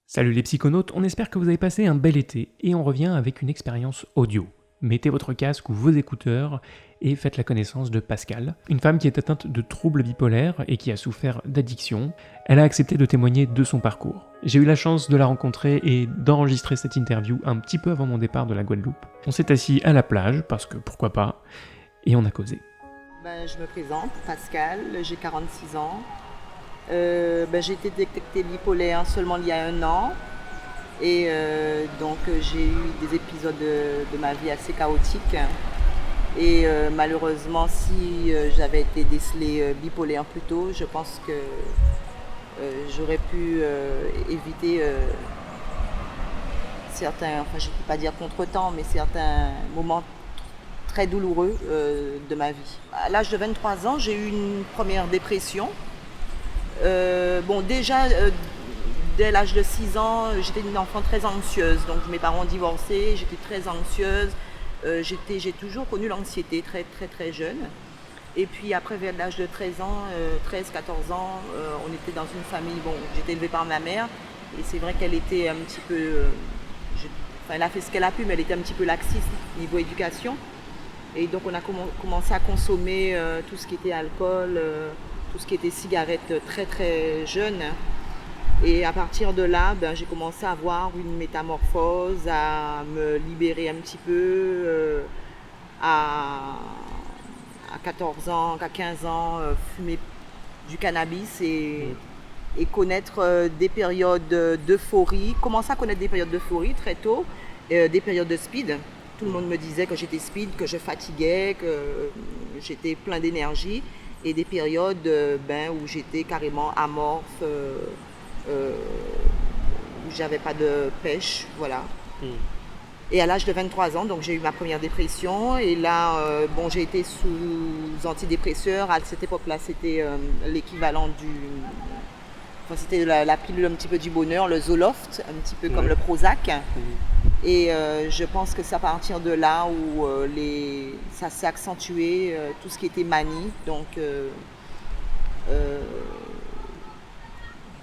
Salut les psychonautes, on espère que vous avez passé un bel été et on revient avec une expérience audio. Mettez votre casque ou vos écouteurs et faites la connaissance de Pascal, une femme qui est atteinte de troubles bipolaires et qui a souffert d'addiction. Elle a accepté de témoigner de son parcours. J'ai eu la chance de la rencontrer et d'enregistrer cette interview un petit peu avant mon départ de la Guadeloupe. On s'est assis à la plage, parce que pourquoi pas, et on a causé. Je me présente, Pascal, j'ai 46 ans. J'ai été détectée bipolaire seulement il y a 1 an. Et j'ai eu des épisodes de ma vie assez chaotiques. Et malheureusement, si j'avais été décelée bipolaire plus tôt, je pense que j'aurais pu éviter certains, enfin je ne peux pas dire contretemps, mais certains moments très douloureux de ma vie. À l'âge de 23 ans, j'ai eu une première dépression. Dès l'âge de 6 ans, j'étais une enfant très anxieuse. Donc mes parents ont divorcé, j'étais très anxieuse. J'ai toujours connu l'anxiété très très très jeune. Et puis après, vers l'âge de 13 ans, 13-14 ans, on était dans une famille, j'étais élevée par ma mère. Et c'est vrai qu'elle était un petit peu... elle a fait ce qu'elle a pu, mais elle était un petit peu laxiste niveau éducation. Et donc on a commencé à consommer tout ce qui était alcool, tout ce qui était cigarette très très jeune. Et à partir de là, j'ai commencé à avoir une métamorphose, à me libérer un petit peu, à 14 ans, à 15 ans, fumer du cannabis et connaître des périodes d'euphorie, commencer à connaître des périodes d'euphorie très tôt, des périodes de speed. Tout le monde me disait que j'étais speed, que je fatiguais, que j'étais plein d'énergie. Et des périodes où j'étais carrément amorphe, où j'avais pas de pêche, voilà. Et à l'âge de 23 ans, donc j'ai eu ma première dépression. Et là, j'ai été sous antidépresseurs. À cette époque-là, c'était l'équivalent du... Enfin, c'était la pilule un petit peu du bonheur, le Zoloft, un petit peu comme le Prozac. Et je pense que c'est à partir de là où ça s'est accentué, tout ce qui était manie. Donc,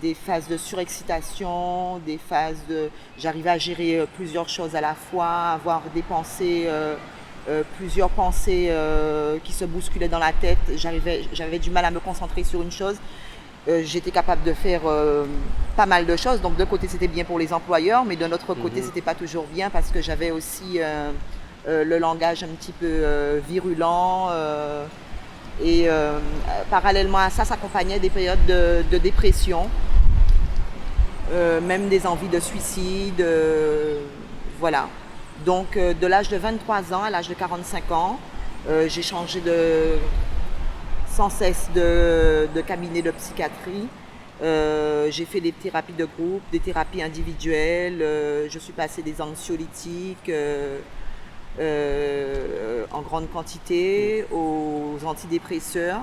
des phases de surexcitation, des phases de... J'arrivais à gérer plusieurs choses à la fois, avoir des pensées, plusieurs pensées qui se bousculaient dans la tête. J'avais du mal à me concentrer sur une chose. J'étais capable de faire pas mal de choses. Donc d'un côté c'était bien pour les employeurs, mais d'un autre côté c'était pas toujours bien parce que j'avais aussi le langage un petit peu virulent. Et parallèlement à ça s'accompagnait des périodes de dépression, même des envies de suicide. Voilà. Donc de l'âge de 23 ans à l'âge de 45 ans, j'ai changé sans cesse de cabinet de psychiatrie. J'ai fait des thérapies de groupe, des thérapies individuelles. Je suis passée des anxiolytiques en grande quantité aux antidépresseurs.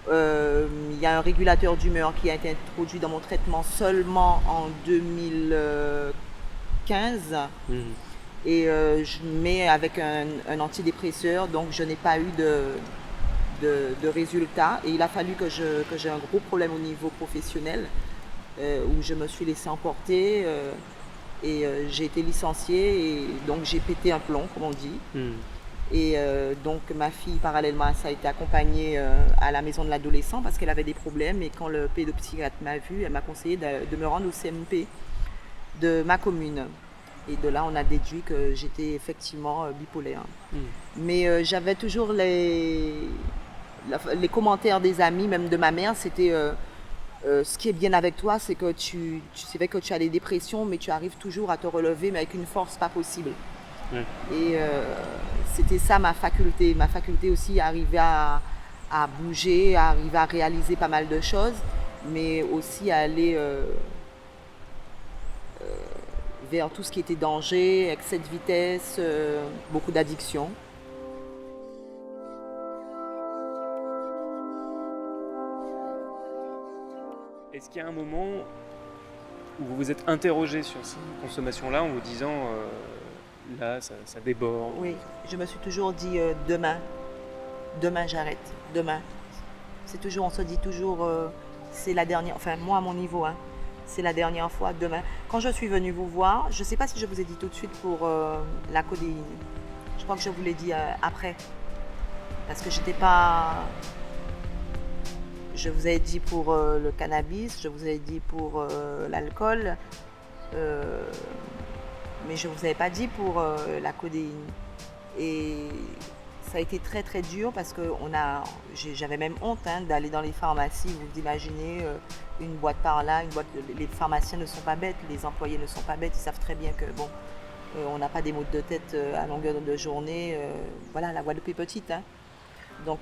Il y a un régulateur d'humeur qui a été introduit dans mon traitement seulement en 2015. Et je mets avec un antidépresseur, donc je n'ai pas eu de résultats. Et il a fallu que j'ai un gros problème au niveau professionnel, où je me suis laissée emporter et j'ai été licenciée et donc j'ai pété un plomb, comme on dit. Et donc ma fille, parallèlement à ça, a été accompagnée à la maison de l'adolescent parce qu'elle avait des problèmes. Et quand le pédopsychiatre m'a vue, elle m'a conseillé de me rendre au CMP de ma commune. Et de là, on a déduit que j'étais effectivement bipolaire. Mais j'avais toujours les commentaires des amis, même de ma mère, c'était ce qui est bien avec toi, c'est que tu sais que tu as des dépressions, mais tu arrives toujours à te relever, mais avec une force pas possible. Et c'était ça ma faculté. Ma faculté aussi, arriver à bouger, à arriver à réaliser pas mal de choses, mais aussi à aller vers tout ce qui était danger, excès de vitesse, beaucoup d'addiction. Est-ce qu'il y a un moment où vous vous êtes interrogé sur cette consommation-là en vous disant là ça déborde? Oui, je me suis toujours dit demain j'arrête, demain. On se dit toujours c'est la dernière, enfin moi à mon niveau, c'est la dernière fois, demain. Quand je suis venue vous voir, je ne sais pas si je vous ai dit tout de suite pour la codéine. Je crois que je vous l'ai dit après. Parce que j'étais pas... Je vous ai dit pour le cannabis, je vous ai dit pour l'alcool, mais je ne vous avais pas dit pour la codéine. Et ça a été très très dur parce que j'avais même honte d'aller dans les pharmacies. Vous imaginez une boîte par là, les pharmaciens ne sont pas bêtes, les employés ne sont pas bêtes, ils savent très bien que bon, on n'a pas des maux de tête à longueur de journée. Voilà, la Guadeloupe est petite. Donc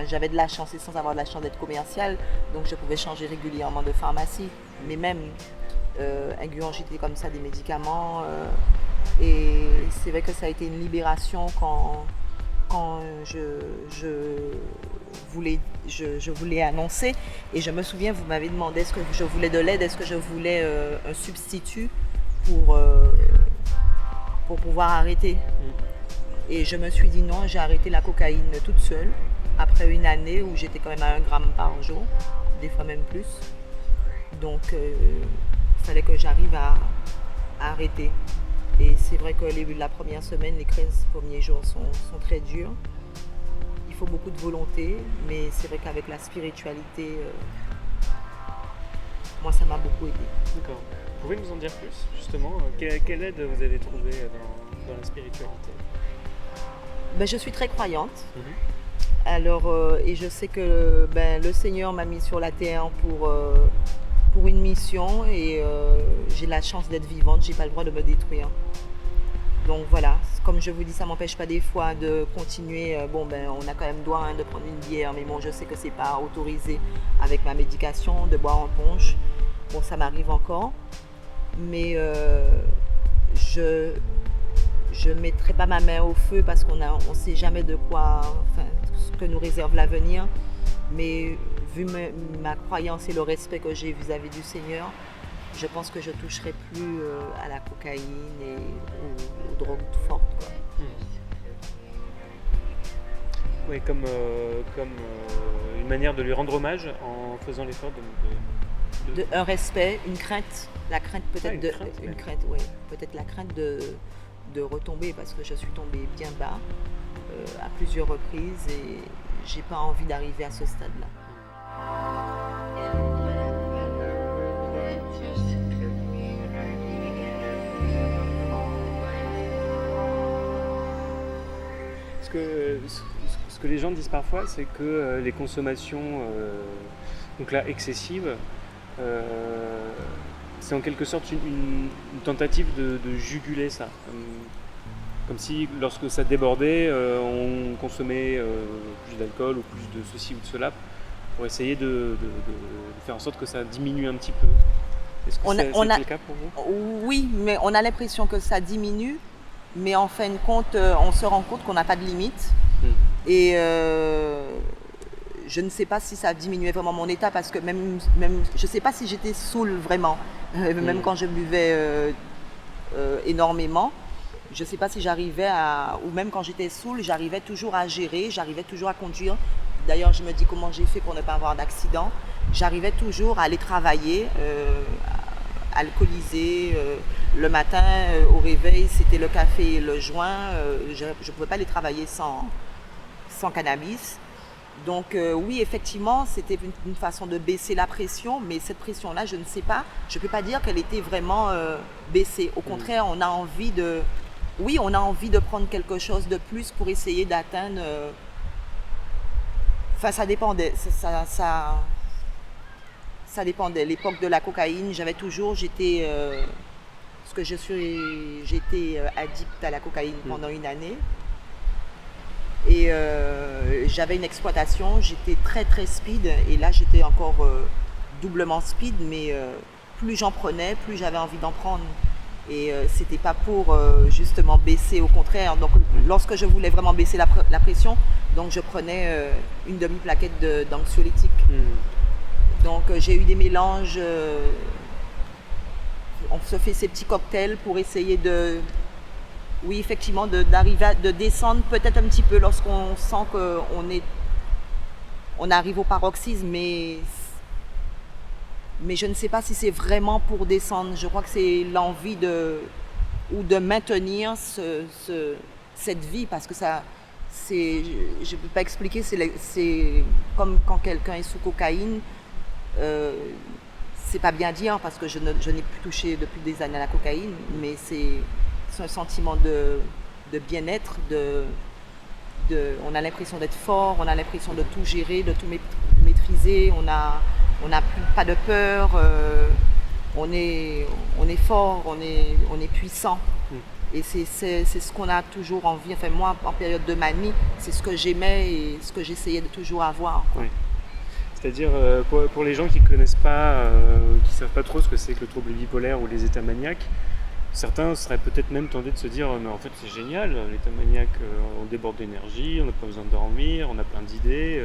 j'avais de la chance et sans avoir de la chance d'être commerciale, donc je pouvais changer régulièrement de pharmacie, mais même ingurgiter comme ça des médicaments. Et c'est vrai que ça a été une libération quand je voulais annoncer. Et je me souviens, vous m'avez demandé est-ce que je voulais de l'aide, est-ce que je voulais un substitut pour pouvoir arrêter. Et je me suis dit non, j'ai arrêté la cocaïne toute seule, après une année où j'étais quand même à 1 gramme par jour, des fois même plus. Donc il fallait que j'arrive à arrêter. Et c'est vrai que la première semaine, les 15 premiers jours sont très durs. Il faut beaucoup de volonté, mais c'est vrai qu'avec la spiritualité, moi ça m'a beaucoup aidé. D'accord. Vous pouvez nous en dire plus, justement? Quelle aide vous avez trouvée dans la spiritualité? Je suis très croyante. Alors, et je sais que le Seigneur m'a mis sur la terre pour une mission et j'ai la chance d'être vivante, j'ai pas le droit de me détruire. Donc voilà, comme je vous dis, ça m'empêche pas des fois de continuer. On a quand même droit de prendre une bière, mais bon, je sais que c'est pas autorisé avec ma médication de boire en punch. Bon, ça m'arrive encore, mais je ne mettrai pas ma main au feu parce qu'on ne sait jamais de quoi, ce que nous réserve l'avenir. Mais vu ma croyance et le respect que j'ai vis-à-vis du Seigneur, je pense que je ne toucherai plus à la cocaïne et aux drogues fortes, quoi. Oui, comme une manière de lui rendre hommage en faisant l'effort un respect, une crainte, la crainte peut-être peut-être la crainte de retomber parce que je suis tombée bien bas à plusieurs reprises et j'ai pas envie d'arriver à ce stade-là. Ce que les gens disent parfois, c'est que les consommations donc là, excessives, c'est en quelque sorte une tentative de juguler ça. Comme si lorsque ça débordait, on consommait plus d'alcool ou plus de ceci ou de cela pour essayer de faire en sorte que ça diminue un petit peu. Est-ce que c'est le cas pour vous? Oui, mais on a l'impression que ça diminue, mais en fin de compte, on se rend compte qu'on n'a pas de limite. Et je ne sais pas si ça a diminué vraiment mon état parce que même je ne sais pas si j'étais saoule vraiment, même quand je buvais énormément. Je ne sais pas si j'arrivais ou même quand j'étais saoule, j'arrivais toujours à gérer, j'arrivais toujours à conduire. D'ailleurs, je me dis comment j'ai fait pour ne pas avoir d'accident. J'arrivais toujours à aller travailler, alcoolisée. Le matin, au réveil, c'était le café et le joint. Je ne pouvais pas aller travailler sans cannabis. Donc oui, effectivement, c'était une façon de baisser la pression, mais cette pression-là, je ne sais pas, je ne peux pas dire qu'elle était vraiment baissée. Au contraire, on a envie de prendre quelque chose de plus pour essayer d'atteindre... ça dépendait. Ça dépendait. L'époque de la cocaïne, j'étais addict à la cocaïne pendant une année. Et j'avais une exploitation, j'étais très très speed et là j'étais encore doublement speed, mais plus j'en prenais, plus j'avais envie d'en prendre. Et c'était pas pour justement baisser, au contraire. Donc lorsque je voulais vraiment baisser la pression, donc je prenais une demi-plaquette d'anxiolytique. Donc j'ai eu des mélanges, on se fait ces petits cocktails pour essayer oui, effectivement, d'arriver de descendre peut-être un petit peu lorsqu'on sent qu'on arrive au paroxysme, mais Mais je ne sais pas si c'est vraiment pour descendre. Je crois que c'est l'envie de maintenir cette vie, parce que ça, je ne peux pas expliquer, c'est comme quand quelqu'un est sous cocaïne. C'est pas bien dire parce que je n'ai plus touché depuis des années à la cocaïne, mais c'est un sentiment de bien-être, on a l'impression d'être fort, on a l'impression de tout gérer, de tout maîtriser, on n'a pas de peur, on est fort, on est puissant. Et c'est ce qu'on a toujours envie. Enfin, moi, en période de manie, c'est ce que j'aimais et ce que j'essayais de toujours avoir, quoi. Oui. C'est-à-dire, pour les gens qui ne connaissent pas, qui ne savent pas trop ce que c'est que le trouble bipolaire ou les états maniaques, certains seraient peut-être même tentés de se dire mais en fait c'est génial, l'état maniaque, on déborde d'énergie, on n'a pas besoin de dormir, on a plein d'idées.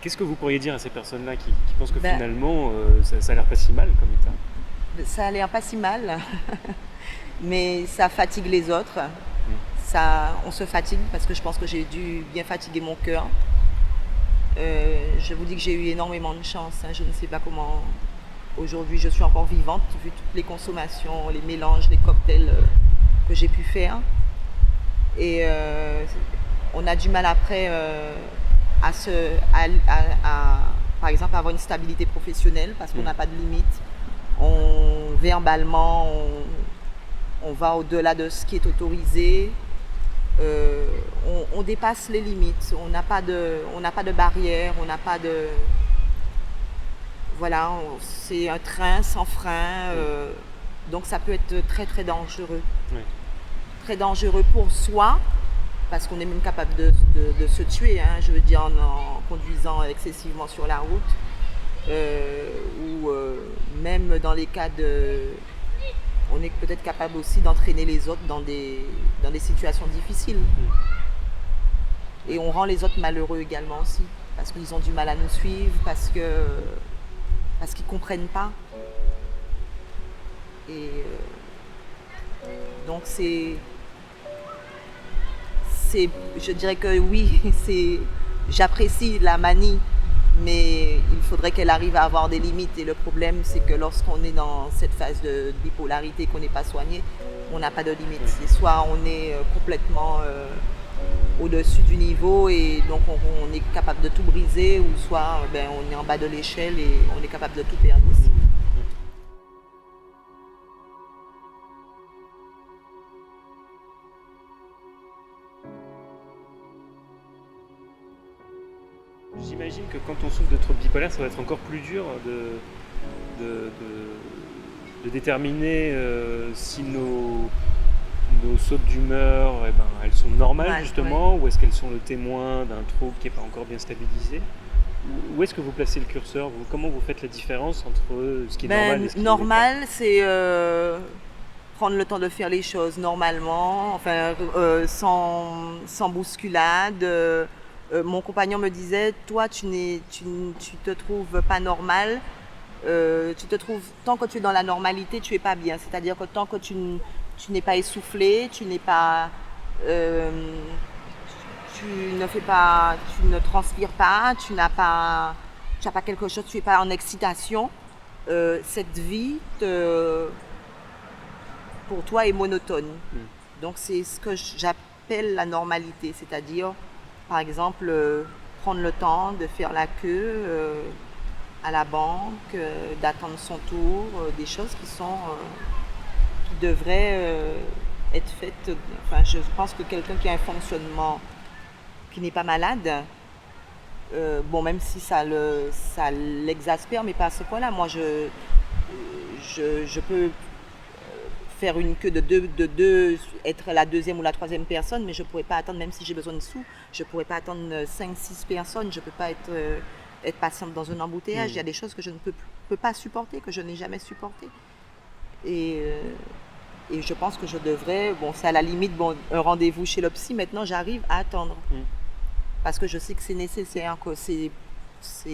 Qu'est-ce que vous pourriez dire à ces personnes-là qui pensent que finalement ça a l'air pas si mal comme état? Ça a l'air pas si mal, mais ça fatigue les autres. On se fatigue parce que je pense que j'ai dû bien fatiguer mon cœur. Je vous dis que j'ai eu énormément de chance, hein. Je ne sais pas comment aujourd'hui je suis encore vivante, vu toutes les consommations, les mélanges, les cocktails que j'ai pu faire. Et on a du mal après par exemple, avoir une stabilité professionnelle parce qu'on n'a pas de limite. Verbalement, on va au-delà de ce qui est autorisé. On dépasse les limites, on n'a pas de barrière, on n'a pas de... Voilà, c'est un train sans frein, donc ça peut être très très dangereux. Oui. Très dangereux pour soi, parce qu'on est même capable de se tuer, hein, je veux dire en conduisant excessivement sur la route, ou même dans les cas on est peut-être capable aussi d'entraîner les autres dans des situations difficiles. Et on rend les autres malheureux également aussi, parce qu'ils ont du mal à nous suivre, parce qu'ils ne comprennent pas. Et donc je dirais que oui, j'apprécie la manie, mais il faudrait qu'elle arrive à avoir des limites. Et le problème, c'est que lorsqu'on est dans cette phase de bipolarité, qu'on n'est pas soigné, on n'a pas de limites. C'est soit on est complètement au-dessus du niveau et donc on est capable de tout briser, ou soit on est en bas de l'échelle et on est capable de tout perdre aussi. J'imagine que quand on souffre de trouble bipolaire, ça va être encore plus dur de déterminer si nos sautes d'humeur, elles sont normales justement, ou est-ce qu'elles sont le témoin d'un trouble qui n'est pas encore bien stabilisé? Où est-ce que vous placez le curseur? Comment vous faites la différence entre ce qui est normal et ce qui est normal, c'est prendre le temps de faire les choses normalement, enfin, sans bousculade. Mon compagnon me disait, toi tu te trouves pas normal, tant que tu es dans la normalité, tu es pas bien. C'est-à-dire que tant que tu n'es pas essoufflé, tu ne transpires pas, tu n'as pas quelque chose, tu n'es pas en excitation, cette vie pour toi est monotone. Donc c'est ce que j'appelle la normalité, c'est-à-dire par exemple prendre le temps de faire la queue à la banque, d'attendre son tour, des choses qui devraient être faites. Enfin, je pense que quelqu'un qui a un fonctionnement qui n'est pas malade, même si ça l'exaspère, mais pas à ce point-là. Moi, je peux faire une queue de deux, être la deuxième ou la troisième personne, mais je ne pourrais pas attendre, même si j'ai besoin de sous, je ne pourrais pas attendre 5-6 personnes, je ne peux pas être patiente dans un embouteillage. Il y a des choses que je ne peux pas supporter, que je n'ai jamais supportées. Et je pense que je devrais, c'est à la limite, un rendez-vous chez le psy, maintenant j'arrive à attendre. Parce que je sais que c'est nécessaire, que c'est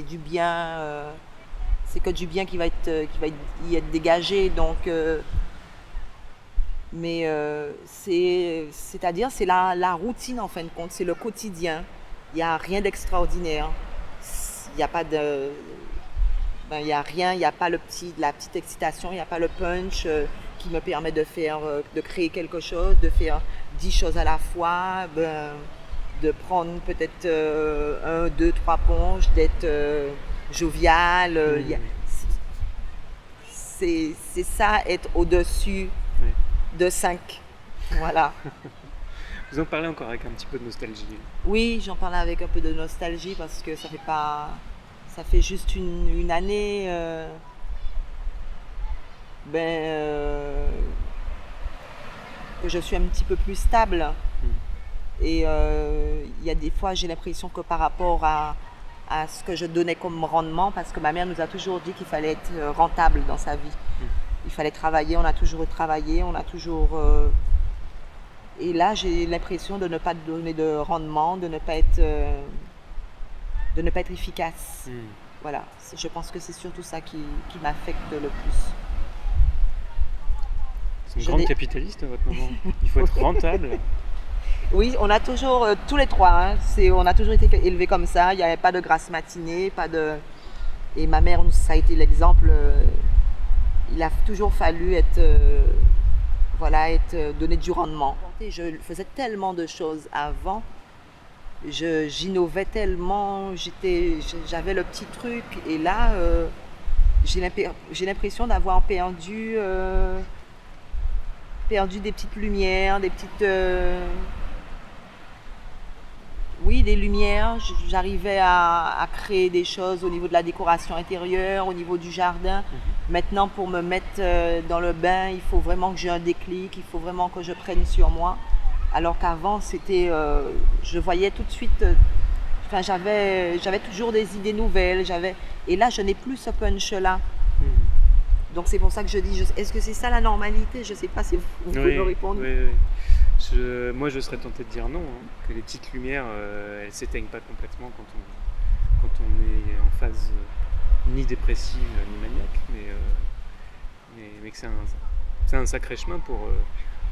du bien, c'est que du bien qui va y être dégagé, donc... Mais c'est-à-dire c'est la routine en fin de compte, c'est le quotidien. Il n'y a rien d'extraordinaire. Il n'y a pas de... Il n'y a rien, il n'y a pas la petite excitation, il n'y a pas le punch qui me permet de créer quelque chose, de faire 10 choses à la fois, de prendre peut-être 1, 2, 3 ponches, d'être jovial. C'est ça, être au-dessus de 5. Voilà. Vous en parlez encore avec un petit peu de nostalgie. Oui, j'en parlais avec un peu de nostalgie parce que ça fait juste une année que je suis un petit peu plus stable. Et il y a des fois, j'ai l'impression que par rapport à ce que je donnais comme rendement, parce que ma mère nous a toujours dit qu'il fallait être rentable dans sa vie. Il fallait travailler, on a toujours travaillé, on a toujours... Et là, j'ai l'impression de ne pas donner de rendement, de ne pas être efficace. Voilà, je pense que c'est surtout ça qui m'affecte le plus. C'est une grande capitaliste, votre maman. Il faut être rentable. Oui, on a toujours, tous les trois, on a toujours été élevés comme ça. Il n'y avait pas de grasse matinée, Et ma mère, ça a été l'exemple. Il a toujours fallu donner du rendement. Je faisais tellement de choses avant. J'innovais tellement, j'avais le petit truc. Et là, j'ai l'impression d'avoir perdu des petites lumières, des petites... des lumières. J'arrivais à créer des choses au niveau de la décoration intérieure, au niveau du jardin. Maintenant, pour me mettre dans le bain, il faut vraiment que j'ai un déclic, il faut vraiment que je prenne sur moi. Alors qu'avant, je voyais tout de suite... j'avais toujours des idées nouvelles. Et là, je n'ai plus ce punch-là. Donc c'est pour ça que je dis, est-ce que c'est ça la normalité? Je ne sais pas si vous pouvez me répondre. Oui. Moi je serais tenté de dire non, que les petites lumières elles ne s'éteignent pas complètement quand on est en phase ni dépressive ni maniaque, mais que c'est un sacré chemin pour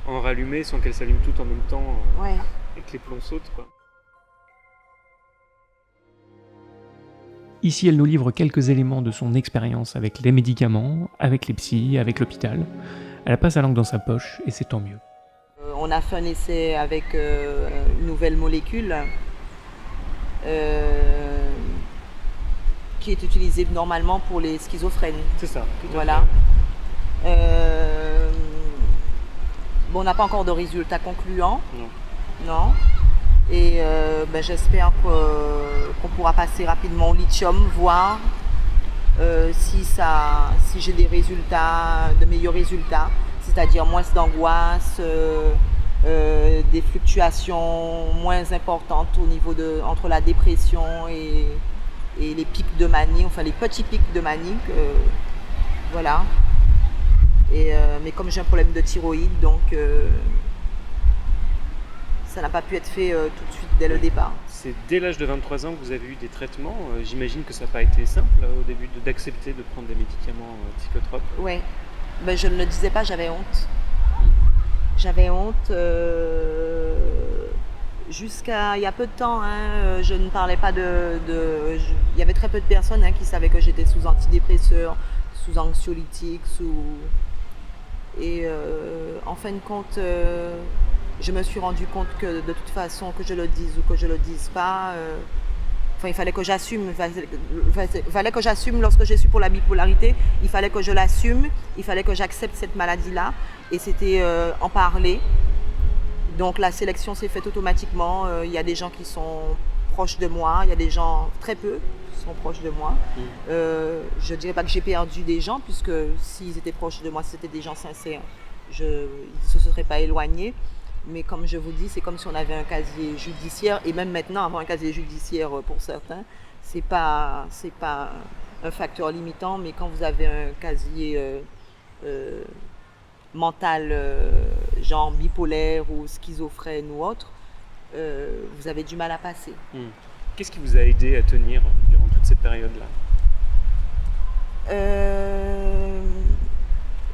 en rallumer sans qu'elles s'allument toutes en même temps et que les plombs sautent, quoi. Ici, elle nous livre quelques éléments de son expérience avec les médicaments, avec les psys, avec l'hôpital. Elle a pas sa langue dans sa poche et c'est tant mieux. On a fait un essai avec une nouvelle molécule qui est utilisée normalement pour les schizophrènes. C'est ça. Voilà. On n'a pas encore de résultats concluants. Non. Et j'espère qu'on pourra passer rapidement au lithium, voir si j'ai des résultats, de meilleurs résultats, c'est-à-dire moins d'angoisse, des fluctuations moins importantes au niveau entre la dépression et les pics de manie, enfin les petits pics de manie, voilà. Mais comme j'ai un problème de thyroïde, donc ça n'a pas pu être fait tout de suite dès le départ. C'est dès l'âge de 23 ans que vous avez eu des traitements. J'imagine que ça n'a pas été simple au début d'accepter de prendre des médicaments psychotropes. Oui, je ne le disais pas, j'avais honte. J'avais honte jusqu'à il y a peu de temps. Je ne parlais pas il y avait très peu de personnes qui savaient que j'étais sous antidépresseurs, sous anxiolytiques, Et en fin de compte, je me suis rendu compte que de toute façon, que je le dise ou que je le dise pas, il fallait que j'assume. Il fallait que j'assume lorsque j'ai su pour la bipolarité. Il fallait que je l'assume. Il fallait que j'accepte cette maladie-là. Et c'était en parler. Donc la sélection s'est faite automatiquement. Il y a des gens qui sont proches de moi. Il y a des gens, très peu, qui sont proches de moi. Je ne dirais pas que j'ai perdu des gens, puisque s'ils étaient proches de moi, si c'était des gens sincères, ils ne se seraient pas éloignés. Mais comme je vous dis, c'est comme si on avait un casier judiciaire, et même maintenant, avoir un casier judiciaire pour certains, c'est pas un facteur limitant, mais quand vous avez un casier mental, genre bipolaire ou schizophrène ou autre, vous avez du mal à passer. Qu'est-ce qui vous a aidé à tenir durant toute cette période-là ?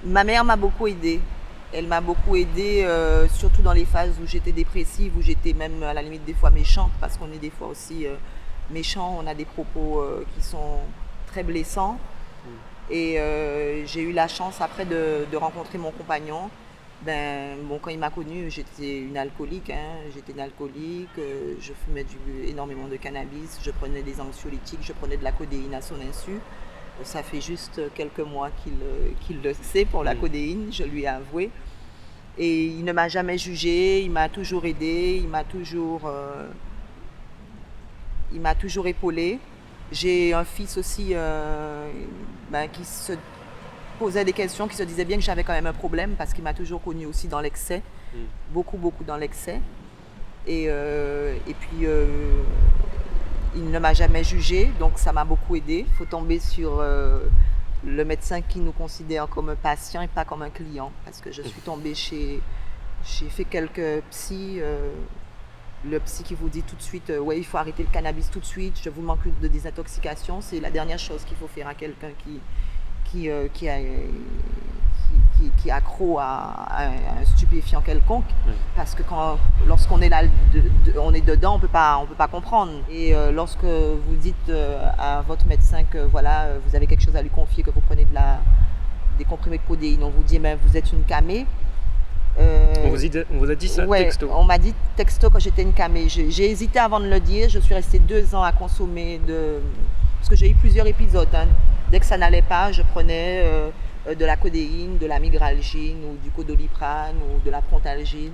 Ma mère m'a beaucoup aidée. Elle m'a beaucoup aidée, surtout dans les phases où j'étais dépressive, où j'étais même à la limite des fois méchante, parce qu'on est des fois aussi méchant, on a des propos qui sont très blessants. Et j'ai eu la chance après de rencontrer mon compagnon. Quand il m'a connue, j'étais une alcoolique. Je fumais énormément de cannabis, je prenais des anxiolytiques, je prenais de la codéine à son insu. Ça fait juste quelques mois qu'il le sait pour la codéine, je lui ai avoué. Et il ne m'a jamais jugé, il m'a toujours aidé, il m'a toujours épaulé. J'ai un fils aussi qui se posait des questions, qui se disait bien que j'avais quand même un problème parce qu'il m'a toujours connue aussi dans l'excès, beaucoup dans l'excès. Et puis il ne m'a jamais jugé, donc ça m'a beaucoup aidé. Il faut tomber sur le médecin qui nous considère comme un patient et pas comme un client, parce que je suis tombée j'ai fait quelques psys. Le psy qui vous dit tout de suite il faut arrêter le cannabis tout de suite, je vous manque de désintoxication, c'est la dernière chose qu'il faut faire à quelqu'un qui est accro à un stupéfiant quelconque, parce que lorsqu'on est là, on est dedans, on peut pas comprendre. Et lorsque vous dites à votre médecin que vous avez quelque chose à lui confier, que vous prenez des comprimés de codéine, on vous dit vous êtes une camée. On vous a dit ça texto? On m'a dit texto que j'étais une camée. J'ai hésité avant de le dire. Je suis restée 2 ans à consommer parce que j'ai eu plusieurs épisodes. Dès que ça n'allait pas, je prenais de la codéine, de la migralgine ou du codoliprane ou de la prontalgine.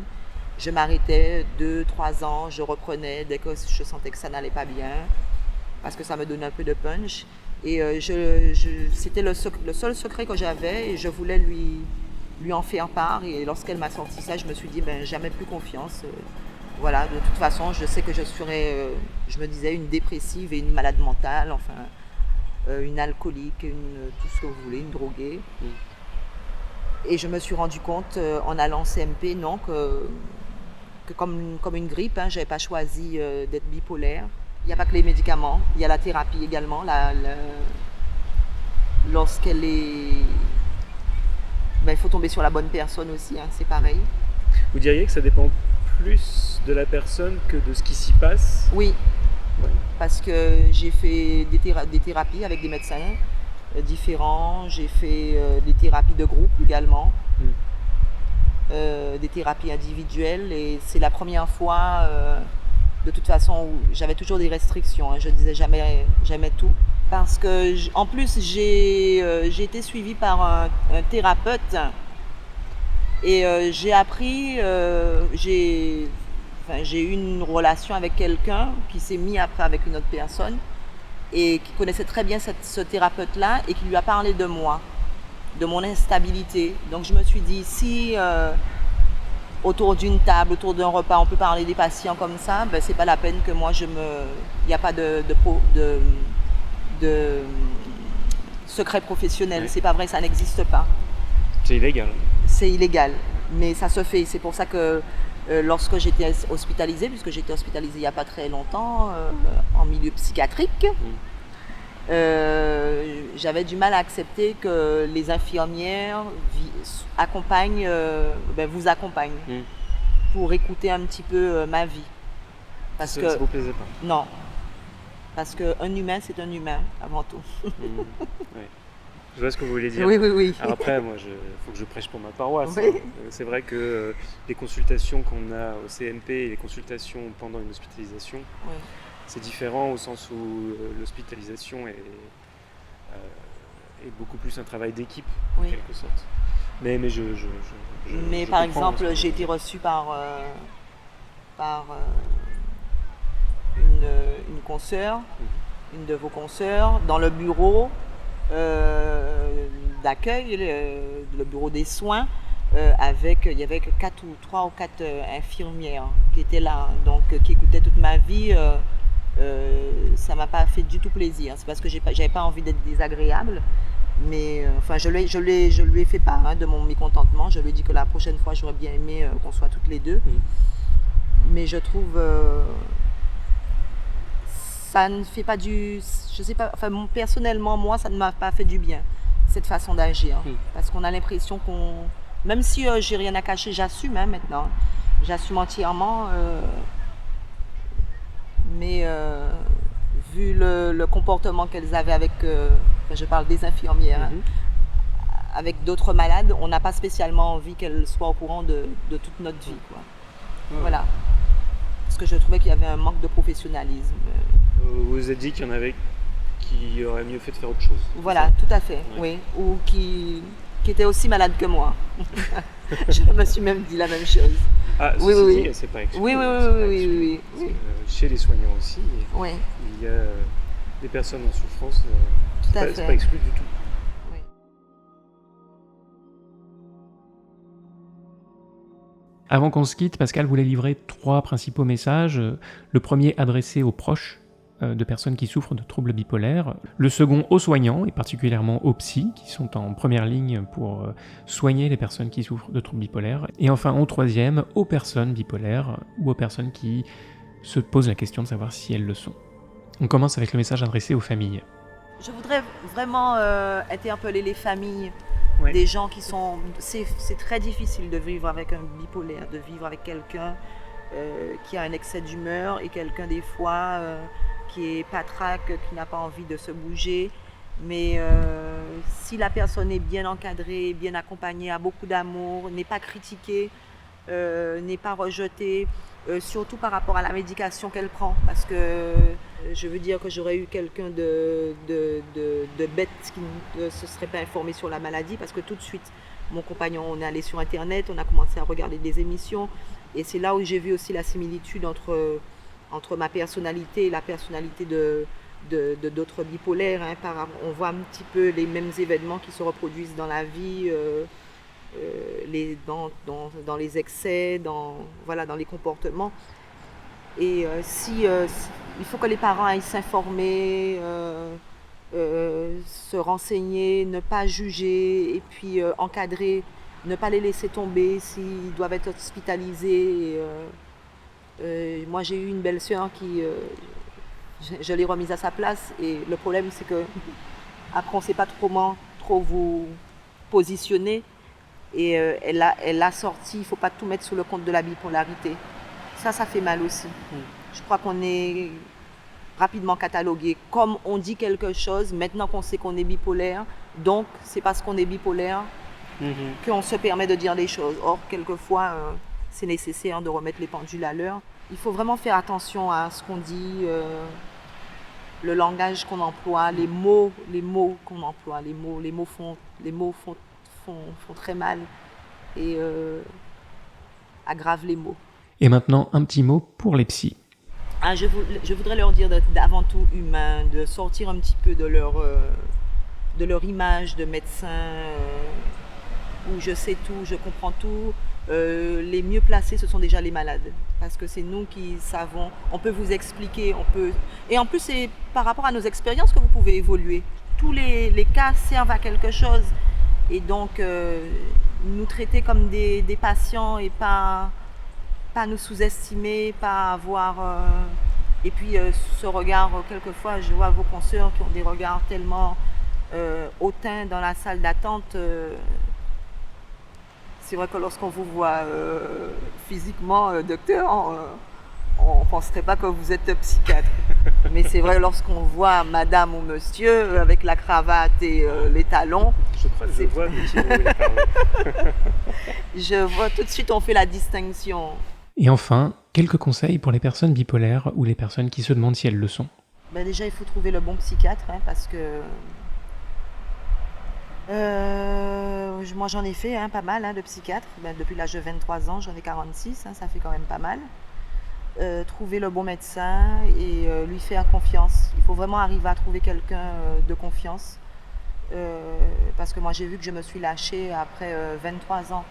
Je m'arrêtais 2-3 ans, je reprenais dès que je sentais que ça n'allait pas bien, parce que ça me donnait un peu de punch. Et c'était le seul secret que j'avais, et je voulais lui en faire part. Et lorsqu'elle m'a sorti ça, je me suis dit jamais plus confiance. De toute façon, je sais que je serais, je me disais, une dépressive et une malade mentale, une alcoolique, tout ce que vous voulez, une droguée. Et je me suis rendu compte en allant en CMP que comme une grippe, je n'avais pas choisi d'être bipolaire. Il n'y a pas que les médicaments, il y a la thérapie également. Lorsqu'elle est... il faut tomber sur la bonne personne aussi, c'est pareil. Vous diriez que ça dépend plus de la personne que de ce qui s'y passe? Oui, parce que j'ai fait des thérapies avec des médecins différents, j'ai fait des thérapies de groupe également, des thérapies individuelles, et c'est la première fois, de toute façon, où j'avais toujours des restrictions, je ne disais jamais tout. Parce que, en plus, j'ai été suivie par un thérapeute, et j'ai appris, j'ai eu une relation avec quelqu'un qui s'est mis après avec une autre personne et qui connaissait très bien ce thérapeute-là, et qui lui a parlé de moi, de mon instabilité. Donc je me suis dit, si autour d'une table, autour d'un repas, on peut parler des patients comme ça, c'est pas la peine que moi il n'y a pas de secret professionnel. C'est pas vrai, ça n'existe pas. C'est illégal. C'est illégal, mais ça se fait. C'est pour ça que lorsque j'étais hospitalisée, puisque j'étais hospitalisée il n'y a pas très longtemps, en milieu psychiatrique, j'avais du mal à accepter que les infirmières vous accompagnent pour écouter un petit peu ma vie. Ça ne vous plaisait pas? Non. Parce qu'un humain, c'est un humain, avant tout. Ouais. Je vois ce que vous voulez dire. Oui. Alors après, moi, faut que je prêche pour ma paroisse. Oui. C'est vrai que les consultations qu'on a au CMP et les consultations pendant une hospitalisation, c'est différent, au sens où l'hospitalisation est beaucoup plus un travail d'équipe, en quelque sorte. Mais par exemple, j'ai été reçue par une consoeur, une de vos consoeurs, dans le bureau d'accueil, le bureau des soins, il y avait 3 ou 4 infirmières qui étaient là, donc qui écoutaient toute ma vie. Ça m'a pas fait du tout plaisir. C'est parce que j'avais pas envie d'être désagréable, mais je lui ai fait part de mon mécontentement. Je lui ai dit que la prochaine fois, j'aurais bien aimé qu'on soit toutes les deux. Mais je trouve ça ne fait pas personnellement, moi, ça ne m'a pas fait du bien, cette façon d'agir. Parce qu'on a l'impression même si j'ai rien à cacher, j'assume maintenant. J'assume entièrement. Mais vu le comportement qu'elles avaient avec enfin, je parle des infirmières, hein, avec d'autres malades, on n'a pas spécialement envie qu'elles soient au courant de toute notre vie, quoi. Voilà. Parce que je trouvais qu'il y avait un manque de professionnalisme. Vous vous êtes dit qu'il y en avait qui auraient mieux fait de faire autre chose. Voilà, tout à fait, oui. Ou qui étaient aussi malades que moi. Je me suis même dit la même chose. Ah, oui. C'est pas exclu. Oui. Chez les soignants aussi, oui. Il y a des personnes en souffrance. C'est pas exclu du tout. Oui. Avant qu'on se quitte, Pascal voulait livrer 3 principaux messages. Le premier adressé aux proches de personnes qui souffrent de troubles bipolaires. Le second aux soignants, et particulièrement aux psys, qui sont en première ligne pour soigner les personnes qui souffrent de troubles bipolaires. Et enfin, au troisième, aux personnes bipolaires, ou aux personnes qui se posent la question de savoir si elles le sont. On commence avec le message adressé aux familles. Je voudrais vraiment interpeller les familles des gens qui sont... C'est très difficile de vivre avec un bipolaire, de vivre avec quelqu'un qui a un excès d'humeur et quelqu'un des fois qui est patraque, qui n'a pas envie de se bouger. Mais si la personne est bien encadrée, bien accompagnée, a beaucoup d'amour, n'est pas critiquée, n'est pas rejetée, surtout par rapport à la médication qu'elle prend. Parce que je veux dire que j'aurais eu quelqu'un de bête qui ne se serait pas informé sur la maladie, parce que tout de suite, mon compagnon, on est allé sur Internet, on a commencé à regarder des émissions, et c'est là où j'ai vu aussi la similitude entre ma personnalité et la personnalité d'autres bipolaires. Hein. On voit un petit peu les mêmes événements qui se reproduisent dans la vie, dans les excès, dans les comportements. Et il faut que les parents aillent s'informer, se renseigner, ne pas juger, et puis encadrer, ne pas les laisser tomber s'ils doivent être hospitalisés. Moi j'ai eu une belle-sœur qui, je l'ai remise à sa place, et le problème c'est que après on ne sait pas trop vous positionner, et elle a sorti, il ne faut pas tout mettre sous le compte de la bipolarité. Ça fait mal aussi. Je crois qu'on est rapidement catalogué. Comme on dit quelque chose, maintenant qu'on sait qu'on est bipolaire, donc c'est parce qu'on est bipolaire qu'on se permet de dire des choses. Or, quelquefois, c'est nécessaire de remettre les pendules à l'heure. Il faut vraiment faire attention à ce qu'on dit, le langage qu'on emploie, les mots qu'on emploie. Les mots font très mal et aggravent les mots. Et maintenant, un petit mot pour les psys. Je voudrais leur dire d'avant tout humain, de sortir un petit peu de leur image de médecin où je sais tout, je comprends tout. Les mieux placés, ce sont déjà les malades, parce que c'est nous qui savons, on peut vous expliquer, et en plus c'est par rapport à nos expériences que vous pouvez évoluer. Tous les cas servent à quelque chose, et donc nous traiter comme des patients et pas nous sous-estimer, pas avoir... Et puis ce regard, quelquefois je vois vos consoeurs qui ont des regards tellement hautains dans la salle d'attente. C'est vrai que lorsqu'on vous voit physiquement, docteur, on ne penserait pas que vous êtes psychiatre. Mais c'est vrai, lorsqu'on voit madame ou monsieur avec la cravate et les talons... Je crois que je vois effectivement où il parle. Je vois tout de suite, on fait la distinction. Et enfin, quelques conseils pour les personnes bipolaires ou les personnes qui se demandent si elles le sont. Déjà, il faut trouver le bon psychiatre, hein, parce que moi j'en ai fait pas mal de psychiatres. Depuis l'âge de 23 ans, j'en ai 46, ça fait quand même pas mal. Trouver le bon médecin et lui faire confiance. Il faut vraiment arriver à trouver quelqu'un de confiance. Parce que moi j'ai vu que je me suis lâchée après 23 ans.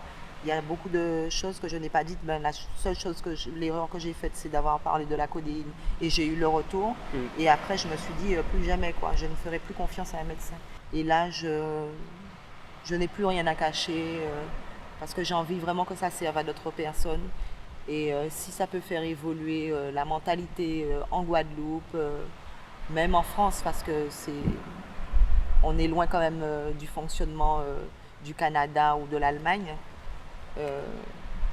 Il y a beaucoup de choses que je n'ai pas dites. La seule chose l'erreur que j'ai faite, c'est d'avoir parlé de la codéine, et j'ai eu le retour. Et après, je me suis dit plus jamais, je ne ferai plus confiance à un médecin. Et là, je n'ai plus rien à cacher parce que j'ai envie vraiment que ça serve à d'autres personnes. Et si ça peut faire évoluer la mentalité en Guadeloupe, même en France, parce que on est loin quand même du fonctionnement du Canada ou de l'Allemagne.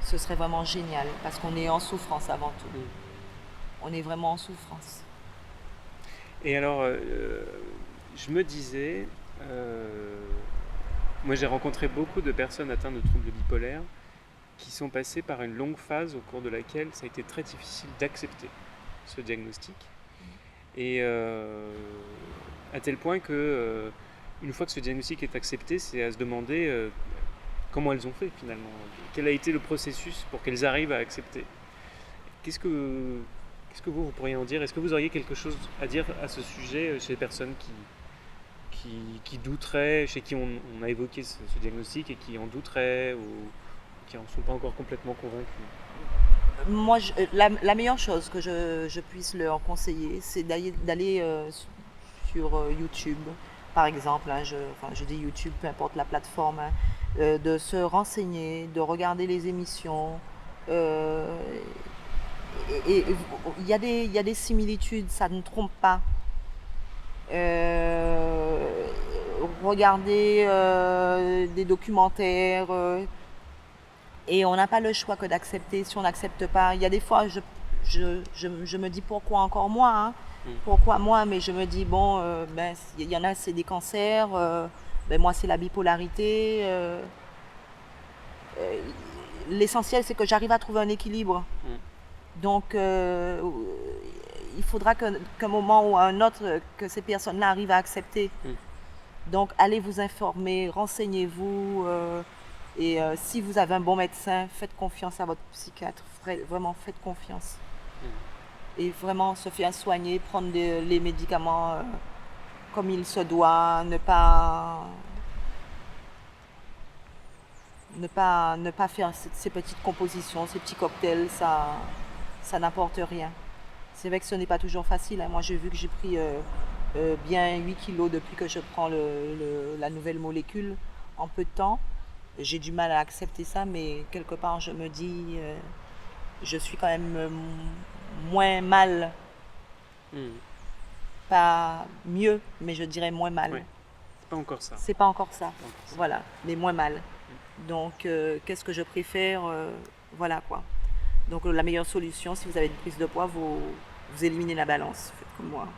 Ce serait vraiment génial, parce qu'on est en souffrance avant tout. On est vraiment en souffrance. Et alors, je me disais, moi j'ai rencontré beaucoup de personnes atteintes de troubles bipolaires qui sont passées par une longue phase au cours de laquelle ça a été très difficile d'accepter ce diagnostic. Et à tel point que une fois que ce diagnostic est accepté, c'est à se demander comment elles ont fait finalement, quel a été le processus pour qu'elles arrivent à accepter. Qu'est-ce que vous pourriez en dire? Est-ce que vous auriez quelque chose à dire à ce sujet chez les personnes qui douteraient, chez qui on a évoqué ce diagnostic et qui en douteraient ou qui n'en sont pas encore complètement convaincus? Moi, la meilleure chose que je puisse leur conseiller, c'est d'aller sur YouTube, par exemple. Je dis YouTube, peu importe la plateforme, de se renseigner, de regarder les émissions. Et il y a des similitudes, ça ne trompe pas. Regarder des documentaires et on n'a pas le choix que d'accepter. Si on n'accepte pas, il y a des fois je me dis pourquoi encore moi, hein? Pourquoi moi, mais je me dis bon, il y en a c'est des cancers, moi c'est la bipolarité. L'essentiel c'est que j'arrive à trouver un équilibre. Donc il faudra qu'un moment ou à un autre que ces personnes-là arrivent à accepter. Donc allez vous informer, renseignez-vous et si vous avez un bon médecin, faites confiance à votre psychiatre, vraiment faites confiance. Et vraiment se faire soigner, prendre les médicaments comme il se doit, ne pas faire ces petites compositions, ces petits cocktails, ça n'apporte rien. C'est vrai que ce n'est pas toujours facile, hein. Moi j'ai vu que j'ai pris bien 8 kilos depuis que je prends la nouvelle molécule en peu de temps. J'ai du mal à accepter ça, mais quelque part je me dis je suis quand même moins mal. Pas mieux, mais je dirais moins mal. Ouais. C'est pas encore ça. C'est pas encore ça. Voilà, mais moins mal. Donc qu'est-ce que je préfère voilà quoi. Donc la meilleure solution, si vous avez une prise de poids, vous éliminez la balance. Faites comme moi.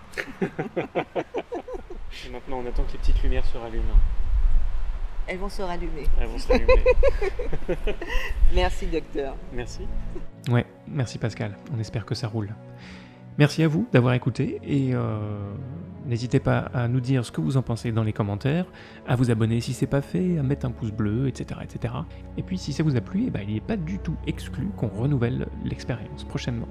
Et maintenant, on attend que les petites lumières se rallument. Elles vont se rallumer. Elles vont se rallumer. Merci, docteur. Merci. Ouais, merci Pascal. On espère que ça roule. Merci à vous d'avoir écouté et n'hésitez pas à nous dire ce que vous en pensez dans les commentaires, à vous abonner si c'est pas fait, à mettre un pouce bleu, etc. etc. Et puis si ça vous a plu, il n'est pas du tout exclu qu'on renouvelle l'expérience prochainement.